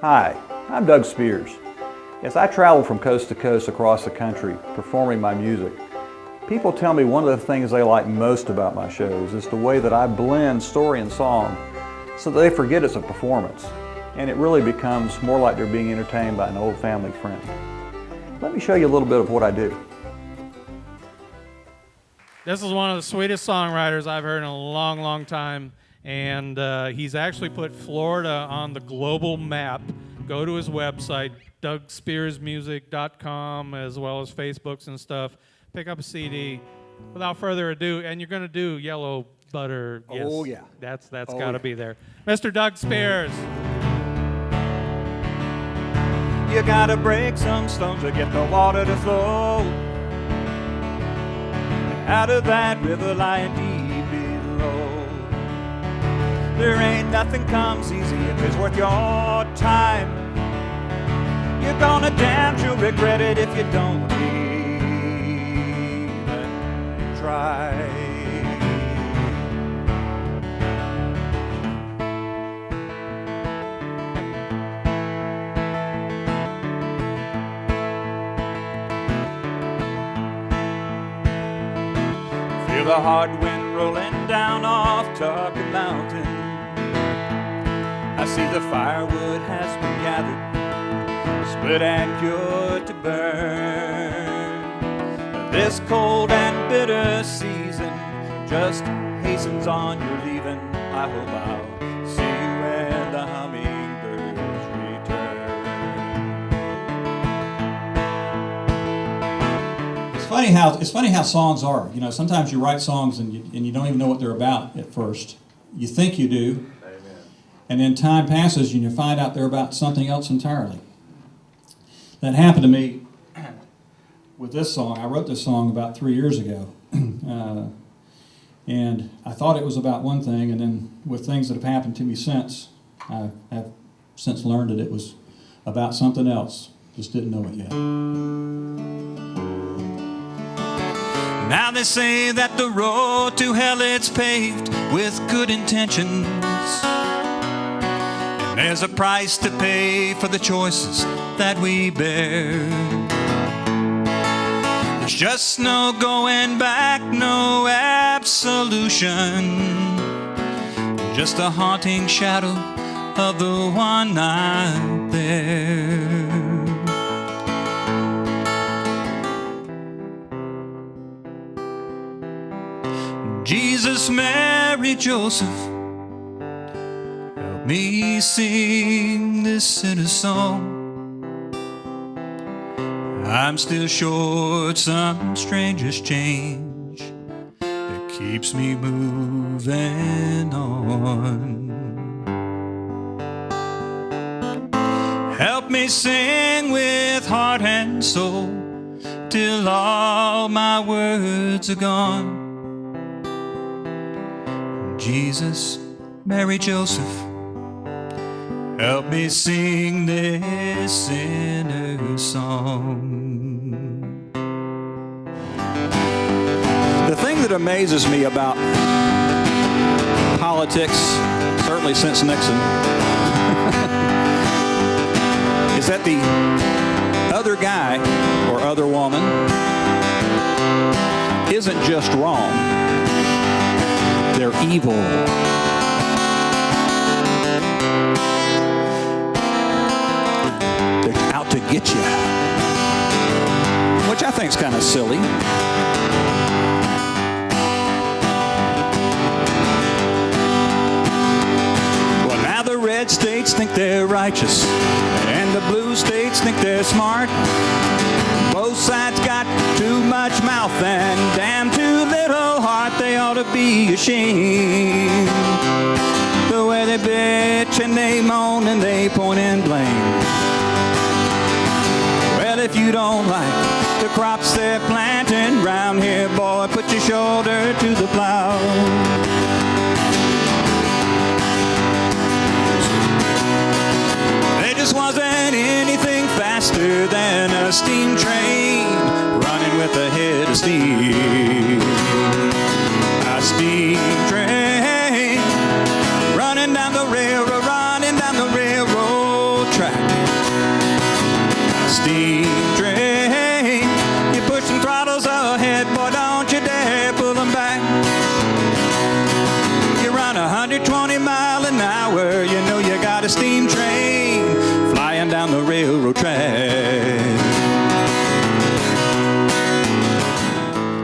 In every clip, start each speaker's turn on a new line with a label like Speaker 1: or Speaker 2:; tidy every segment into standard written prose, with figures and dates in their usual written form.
Speaker 1: Hi, I'm Doug Spears. As I travel from coast to coast across the country performing my music, people tell me one of the things they like most about my shows is the way that I blend story and song so that they forget it's a performance and it really becomes more like they're being entertained by an old family friend. Let me show you a little bit of what I do.
Speaker 2: This is one of the sweetest songwriters I've heard in a long, long time, and he's actually put Florida on the global map. Go to his website, DougSpearsMusic.com, as well as Facebooks and stuff. Pick up a CD. Without further ado, and you're going to do Yellow Butter. Yes,
Speaker 1: oh, yeah.
Speaker 2: That's got to be there. Mr. Doug Spears.
Speaker 3: You gotta break some stones to get the water to flow out of that river lying deep below. There ain't nothing comes easy if it's worth your time. You're gonna damn sure regret it if you don't even try. Feel the hard wind rolling down off Tucker Mountain. I see the firewood has been gathered, split and cured to burn. This cold and bitter season just hastens on your leaving. I hope I'll see you when the hummingbirds return.
Speaker 4: It's funny how songs are. You know, sometimes you write songs and you don't even know what they're about at first. You think you do,
Speaker 3: Amen.
Speaker 4: and then time passes and you find out they're about something else entirely. That happened to me with this song. I wrote this song about 3 years ago, and I thought it was about one thing, and then with things that have happened to me since, I have since learned that it was about something else. Just didn't know it yet.
Speaker 3: Now they say that the road to hell it's paved with good intentions, and there's a price to pay for the choices that we bear. There's just no going back, no absolution, just a haunting shadow of the one out there. Jesus, Mary, Joseph, help me sing this sinner's song. I'm still short some strangest change that keeps me moving on. Help me sing with heart and soul till all my words are gone. Jesus, Mary, Joseph, help me sing this sinner's song.
Speaker 1: The thing that amazes me about politics, certainly since Nixon, is that the other guy or other woman isn't just wrong, they're evil. They're out to get you, which I think is kind of silly. Well, now the red states think they're righteous, and the blue states think they're smart. Both sides got too much mouth and damn too little heart. They ought to be ashamed. The way they bitch and they moan and they point and blame. Well, if you don't like the crops they're planting round here, boy, put your shoulder to the plow. There just wasn't anything faster than a steam train running with a head of steam. A steam train running down the railroad, running down the railroad track.
Speaker 3: 30, 20 mile an hour, you know you got a steam train flying down the railroad track.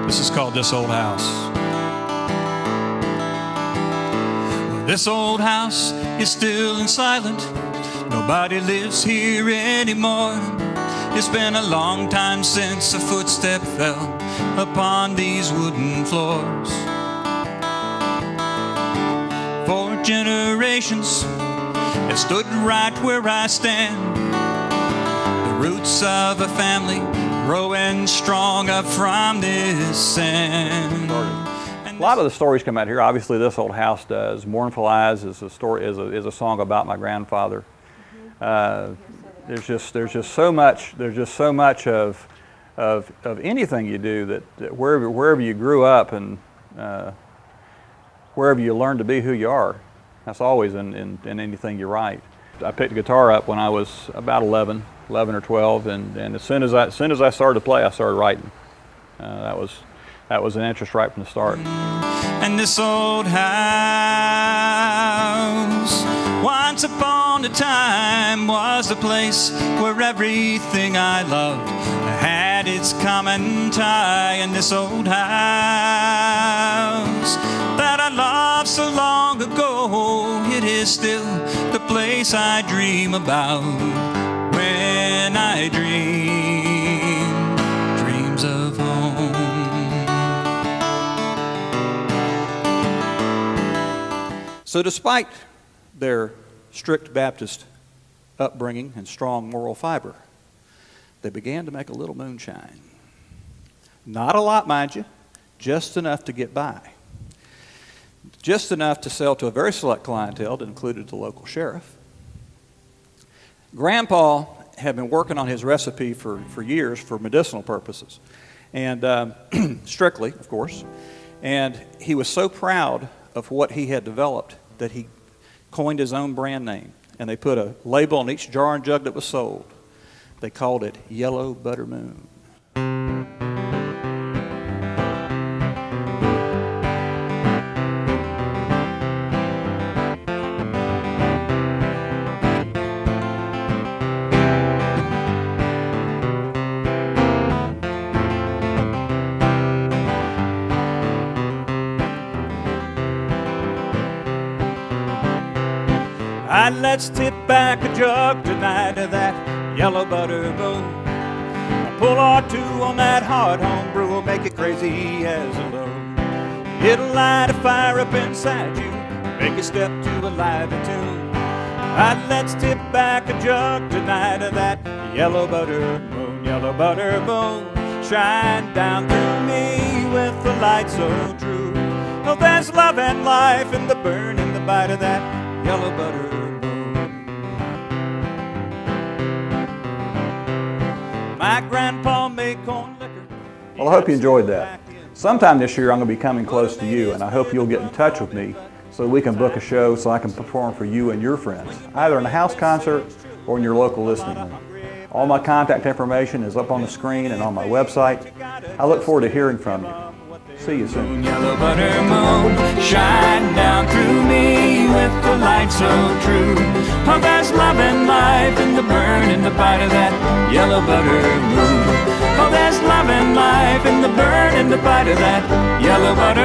Speaker 3: This is called This Old House. This old house is still and silent. Nobody lives here anymore. It's been a long time since a footstep fell upon these wooden floors. For generations, it stood right where I stand. The roots of a family growing strong up from this sand.
Speaker 1: A lot of the stories come out here. Obviously, This Old House does. Mournful Eyes is a story, is a song about my grandfather. There's just so much. There's just so much of anything you do that wherever you grew up and wherever you learn to be who you are, that's always in anything you write. I picked the guitar up when I was about 11 or 12, and as soon as I started to play, I started writing. That was an interest right from the start.
Speaker 3: And this old house, once upon a time, was a place where everything I loved had its common tie. And this old house that I loved so long ago, it is still the place I dream about when I dream dreams of home.
Speaker 1: So despite their strict Baptist upbringing and strong moral fiber, they began to make a little moonshine. Not a lot, mind you, just enough to get by. Just enough to sell to a very select clientele that included the local sheriff. Grandpa had been working on his recipe for years for medicinal purposes, and strictly, of course. And he was so proud of what he had developed that he coined his own brand name, and they put a label on each jar and jug that was sold. They called it Yellow Butter Moon.
Speaker 3: Let's tip back a jug tonight of that yellow butter moon. A pull or two on that hard home brew will make it crazy as a load. It'll light a fire up inside you, make you step to a lively tune. Let's tip back a jug tonight of that yellow butter moon. Yellow butter moon, shine down through me with the light so true. Oh, there's love and life in the burn and the bite of that yellow butter moon. My grandpa made corn liquor.
Speaker 1: Well, I hope you enjoyed that. Sometime this year I'm going to be coming close to you, and I hope you'll get in touch with me so we can book a show so I can perform for you and your friends, either in a house concert or in your local listening room. All my contact information is up on the screen and on my website. I look forward to hearing from you. See you soon.
Speaker 3: Yellow butter moon, shine down through me with the light so true. Oh, there's love and life in the burn and the bite of that yellow butter moon. Oh, there's love and life in the burn and the bite of that yellow butter